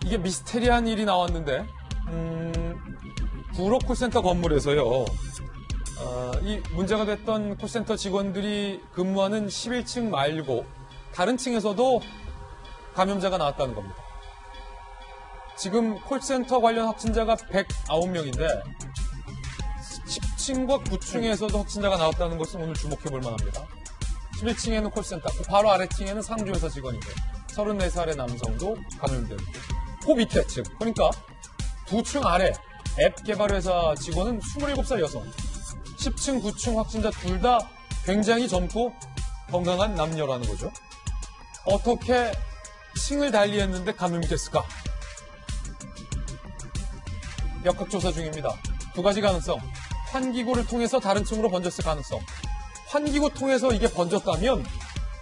이게 미스테리한 일이 나왔는데, 구로 콜센터 건물에서요, 이 문제가 됐던 콜센터 직원들이 근무하는 11층 말고 다른 층에서도 감염자가 나왔다는 겁니다. 지금 콜센터 관련 확진자가 109명인데 10층과 9층에서도 확진자가 나왔다는 것은 오늘 주목해 볼 만합니다. 11층에는 콜센터, 바로 아래층에는 상주회사 직원인데 34살의 남성도 감염되고, 그 밑에 층, 그러니까 두 층 아래 앱 개발회사 직원은 27살 여성, 10층, 9층 확진자 둘 다 굉장히 젊고 건강한 남녀라는 거죠. 어떻게 층을 달리했는데 감염이 됐을까? 역학조사 중입니다. 두 가지 가능성. 환기구를 통해서 다른 층으로 번졌을 가능성. 환기구 통해서 이게 번졌다면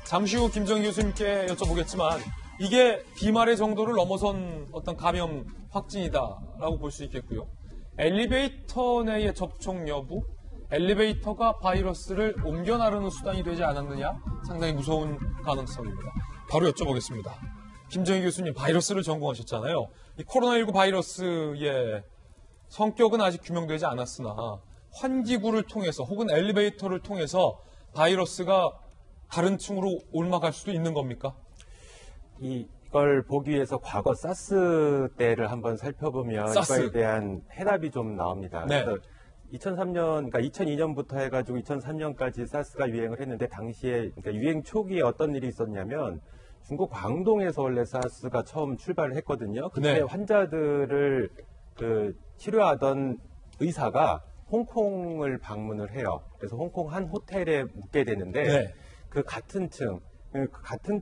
잠시 후 김정희 교수님께 여쭤보겠지만 이게 비말의 정도를 넘어선 어떤 감염 확진이다라고 볼 수 있겠고요. 엘리베이터 내의 접촉 여부, 엘리베이터가 바이러스를 옮겨 나르는 수단이 되지 않았느냐? 상당히 무서운 가능성입니다. 바로 여쭤보겠습니다. 김정희 교수님, 바이러스를 전공하셨잖아요. 이 코로나19 바이러스의 성격은 아직 규명되지 않았으나 환기구를 통해서 혹은 엘리베이터를 통해서 바이러스가 다른 층으로 올라갈 수도 있는 겁니까? 이걸 보기 위해서 과거 사스 때를 한번 살펴보면 이거에 대한 해답이 좀 나옵니다. 네. 그래서 2003년, 그러니까 2002년부터 해가지고 2003년까지 사스가 유행을 했는데 당시에 그러니까 유행 초기에 어떤 일이 있었냐면 중국 광동에서 원래 사스가 처음 출발을 했거든요. 그때 네. 환자들을 치료하던 의사가 홍콩을 방문을 해요. 그래서 홍콩 한 호텔에 묵게 되는데 네. 그 같은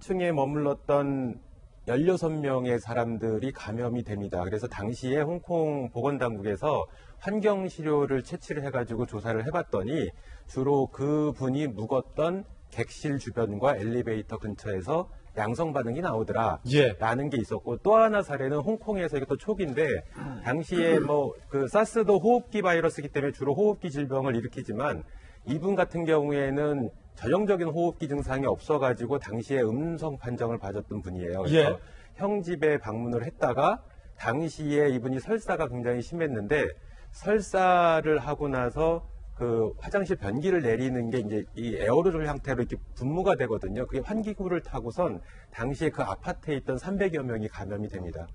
층에 머물렀던 16명의 사람들이 감염이 됩니다. 그래서 당시에 홍콩 보건당국에서 환경시료를 채취를 해가지고 조사를 해봤더니 주로 그분이 묵었던 객실 주변과 엘리베이터 근처에서 양성 반응이 나오더라. 예. 라는 게 있었고, 또 하나 사례는 홍콩에서 이것도 초기인데, 당시에 사스도 호흡기 바이러스이기 때문에 주로 호흡기 질병을 일으키지만, 이분 같은 경우에는 전형적인 호흡기 증상이 없어가지고, 당시에 음성 판정을 받았던 분이에요. 그래서 예. 형 집에 방문을 했다가, 당시에 이분이 설사가 굉장히 심했는데, 설사를 하고 나서 그 화장실 변기를 내리는 게 이제 이 에어로졸 형태로 이렇게 분무가 되거든요. 그게 환기구를 타고선 당시에 그 아파트에 있던 300여 명이 감염이 됩니다.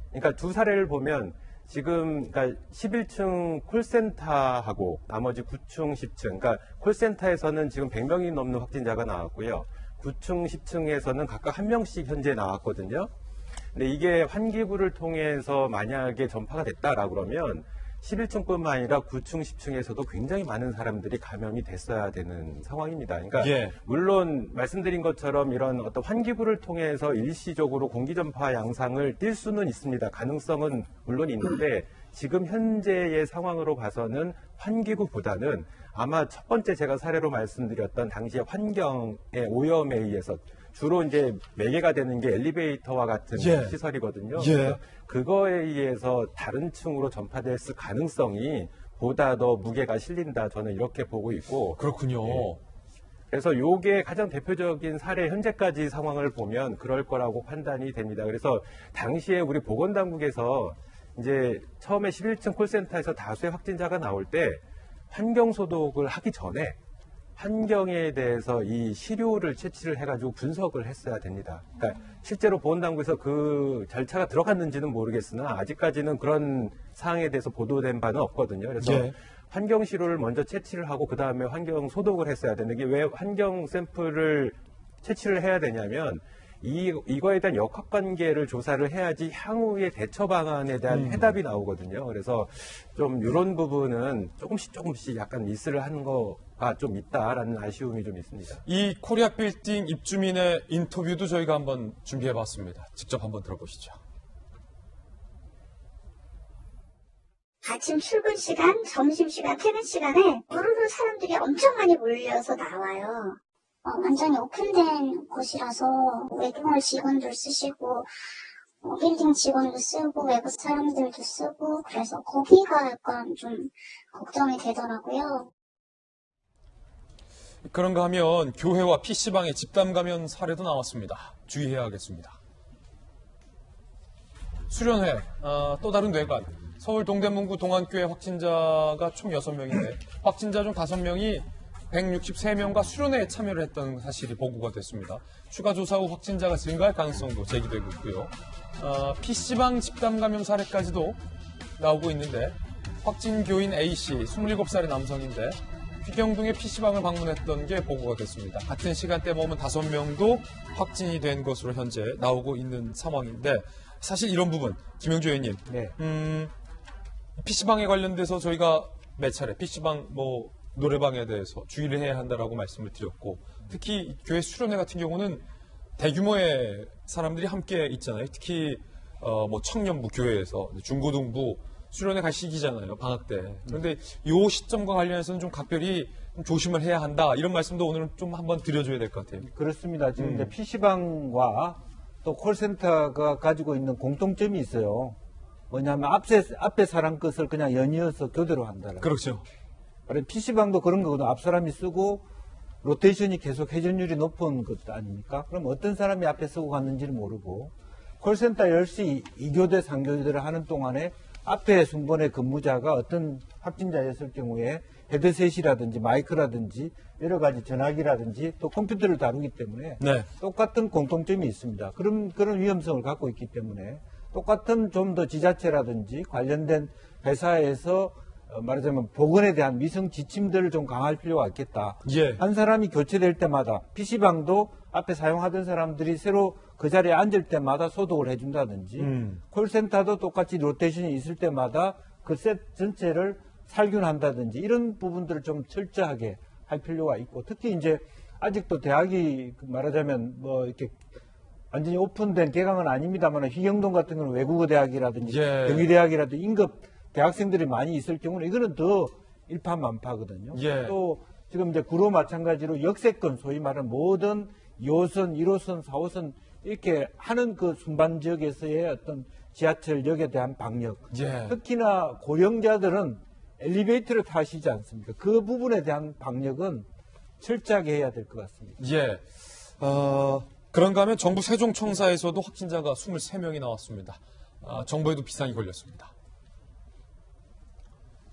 그러니까 두 사례를 보면 지금 그러니까 11층 콜센터하고 나머지 9층, 10층, 그러니까 콜센터에서는 지금 100명이 넘는 확진자가 나왔고요. 9층, 10층에서는 각각 한 명씩 현재 나왔거든요. 근데 이게 환기구를 통해서 만약에 전파가 됐다라고 그러면 11층뿐만 아니라 9층, 10층에서도 굉장히 많은 사람들이 감염이 됐어야 되는 상황입니다. 그러니까 예. 물론 말씀드린 것처럼 이런 어떤 환기구를 통해서 일시적으로 공기 전파 양상을 띌 수는 있습니다. 가능성은 물론 있는데 지금 현재의 상황으로 봐서는 환기구보다는 아마 첫 번째 제가 사례로 말씀드렸던 당시의 환경의 오염에 의해서 주로 이제 매개가 되는 게 엘리베이터와 같은 예. 시설이거든요. 예. 그거에 의해서 다른 층으로 전파됐을 가능성이 보다 더 무게가 실린다. 저는 이렇게 보고 있고. 그렇군요. 예. 그래서 요게 가장 대표적인 사례, 현재까지 상황을 보면 그럴 거라고 판단이 됩니다. 그래서 당시에 우리 보건당국에서 이제 처음에 11층 콜센터에서 다수의 확진자가 나올 때 환경소독을 하기 전에 환경에 대해서 이 시료를 채취를 해가지고 분석을 했어야 됩니다. 그러니까 실제로 보건당국에서 그 절차가 들어갔는지는 모르겠으나 아직까지는 그런 사항에 대해서 보도된 바는 없거든요. 그래서 예. 환경 시료를 먼저 채취를 하고 그 다음에 환경 소독을 했어야 되는 게 왜 환경 샘플을 채취를 해야 되냐면 이거에 대한 역학관계를 조사를 해야지 향후의 대처 방안에 대한 해답이 나오거든요. 그래서 좀 이런 부분은 조금씩 약간 미스를 하는 거가 좀 있다라는 아쉬움이 좀 있습니다. 이 코리아 빌딩 입주민의 인터뷰도 저희가 한번 준비해봤습니다. 직접 한번 들어보시죠. 아침 출근 시간, 점심 시간, 퇴근 시간에 우르르 사람들이 엄청 많이 몰려서 나와요. 완전히 오픈된 곳이라서 외부몰 직원들 쓰시고 빌딩 직원도 쓰고 외부 사람들도 쓰고 그래서 거기가 약간 좀 걱정이 되더라고요. 그런가 하면 교회와 PC방의 집단 감염 사례도 나왔습니다. 주의해야겠습니다. 수련회, 또 다른 뇌관, 서울 동대문구 동안교회 확진자가 총 6명인데 확진자 중 5명이 163명과 수련회에 참여를 했다는 사실이 보고가 됐습니다. 추가 조사 후 확진자가 증가할 가능성도 제기되고 있고요. PC방 집단 감염 사례까지도 나오고 있는데 확진 교인 A씨, 27살의 남성인데 귀경동의 PC방을 방문했던 게 보고가 됐습니다. 같은 시간대 머문 5명도 확진이 된 것으로 현재 나오고 있는 상황인데 사실 이런 부분, 김영주 의원님, 네. PC방에 관련돼서 저희가 몇 차례 PC방 노래방에 대해서 주의를 해야 한다라고 말씀을 드렸고 특히 교회 수련회 같은 경우는 대규모의 사람들이 함께 있잖아요. 특히 청년부 교회에서 중고등부 수련회 갈 시기잖아요. 방학 때. 그런데 이 시점과 관련해서는 좀 각별히 좀 조심을 해야 한다. 이런 말씀도 오늘은 좀 한번 드려줘야 될 것 같아요. 그렇습니다. 지금 이제 PC방과 또 콜센터가 가지고 있는 공통점이 있어요. 뭐냐면 앞에 사람 것을 그냥 연이어서 교대로 한다는. 그렇죠. PC방도 그런 거거든요. 앞 사람이 쓰고 로테이션이 계속 회전율이 높은 것도 아닙니까? 그럼 어떤 사람이 앞에 쓰고 갔는지를 모르고 콜센터 10시 2교대, 3교대를 하는 동안에 앞에 순번의 근무자가 어떤 확진자였을 경우에 헤드셋이라든지 마이크라든지 여러 가지 전화기라든지 또 컴퓨터를 다루기 때문에 네. 똑같은 공통점이 있습니다. 그런 위험성을 갖고 있기 때문에 똑같은 좀 더 지자체라든지 관련된 회사에서 말하자면 보건에 대한 위생 지침들을 좀 강화할 필요가 있겠다. 예. 한 사람이 교체될 때마다 PC방도 앞에 사용하던 사람들이 새로 그 자리에 앉을 때마다 소독을 해준다든지 콜센터도 똑같이 로테이션이 있을 때마다 그 셋 전체를 살균한다든지 이런 부분들을 좀 철저하게 할 필요가 있고 특히 이제 아직도 대학이 말하자면 이렇게 완전히 오픈된 개강은 아닙니다만 휘경동 같은 경우는 외국어 대학이라든지 예. 경희대학이라든지 임급 대학생들이 많이 있을 경우는 이거는 더 일파만파거든요. 예. 또 지금 이제 구로 마찬가지로 역세권 소위 말하는 모든 2호선, 1호선, 4호선 이렇게 하는 그 순반 지역에서의 어떤 지하철역에 대한 방역. 예. 특히나 고령자들은 엘리베이터를 타시지 않습니까? 그 부분에 대한 방역은 철저하게 해야 될 것 같습니다. 예. 그런가 하면 정부 세종청사에서도 확진자가 23명이 나왔습니다. 정부에도 비상이 걸렸습니다.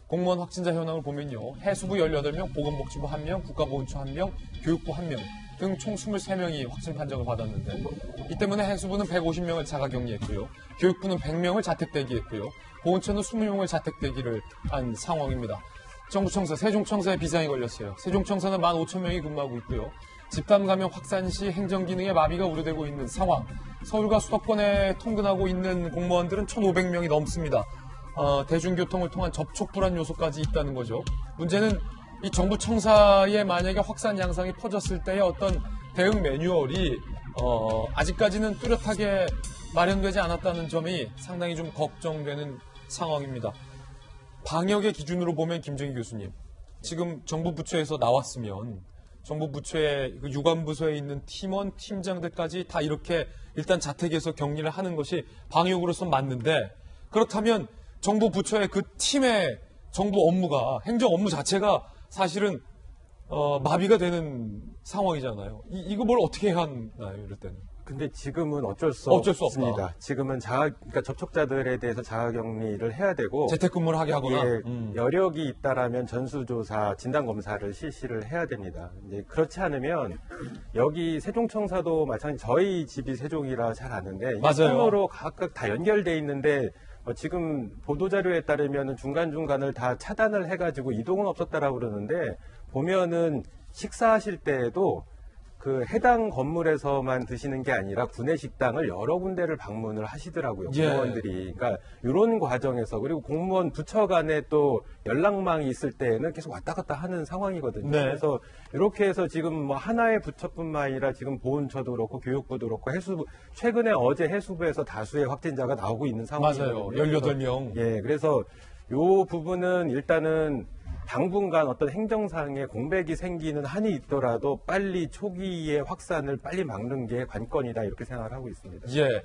공무원 확진자 현황을 보면요. 해수부 18명, 보건복지부 1명, 국가보훈처 1명, 교육부 1명 등 총 23명이 확진 판정을 받았는데 이 때문에 해수부는 150명을 자가격리했고요. 교육부는 100명을 자택대기했고요. 보훈처는 20명을 자택대기를 한 상황입니다. 정부청사, 세종청사에 비상이 걸렸어요. 세종청사는 15,000명이 근무하고 있고요. 집단 감염 확산 시 행정기능에 마비가 우려되고 있는 상황. 서울과 수도권에 통근하고 있는 공무원들은 1,500명이 넘습니다. 대중교통을 통한 접촉 불안 요소까지 있다는 거죠. 문제는 이 정부 청사에 만약에 확산 양상이 퍼졌을 때의 어떤 대응 매뉴얼이 아직까지는 뚜렷하게 마련되지 않았다는 점이 상당히 좀 걱정되는 상황입니다. 방역의 기준으로 보면 김정희 교수님, 지금 정부 부처에서 나왔으면 정부 부처의 그 유관부서에 있는 팀원, 팀장들까지 다 이렇게 일단 자택에서 격리를 하는 것이 방역으로서 맞는데 그렇다면 정부 부처의 그 팀의 정부 업무가 행정 업무 자체가 사실은 마비가 되는 상황이잖아요. 이거 뭘 어떻게 해야 하나요, 이럴 때는? 근데 지금은 어쩔 수 없다. 없습니다. 지금은 그러니까 접촉자들에 대해서 자가격리를 해야 되고 재택근무를 하게 하거나 여력이 있다라면 전수조사, 진단검사를 실시를 해야 됩니다. 이제 그렇지 않으면 여기 세종청사도 마찬가지 저희 집이 세종이라 잘 아는데 맞아요. 통로로 각각 다 연결돼 있는데 지금 보도자료에 따르면 중간중간을 다 차단을 해가지고 이동은 없었다라고 그러는데 보면은 식사하실 때에도 그 해당 건물에서만 드시는 게 아니라 구내식당을 여러 군데를 방문을 하시더라고요. 예. 공무원들이. 그러니까 이런 과정에서 그리고 공무원 부처 간에 또 연락망이 있을 때에는 계속 왔다 갔다 하는 상황이거든요. 네. 그래서 이렇게 해서 지금 뭐 하나의 부처뿐만 아니라 지금 보훈처도 그렇고 교육부도 그렇고 해수부 최근에 어제 해수부에서 다수의 확진자가 나오고 있는 상황이거든요. 맞아요. 18명. 예, 그래서 요 부분은 일단은 당분간 어떤 행정상의 공백이 생기는 한이 있더라도 빨리 초기에 확산을 빨리 막는 게 관건이다 이렇게 생각을 하고 있습니다. 예.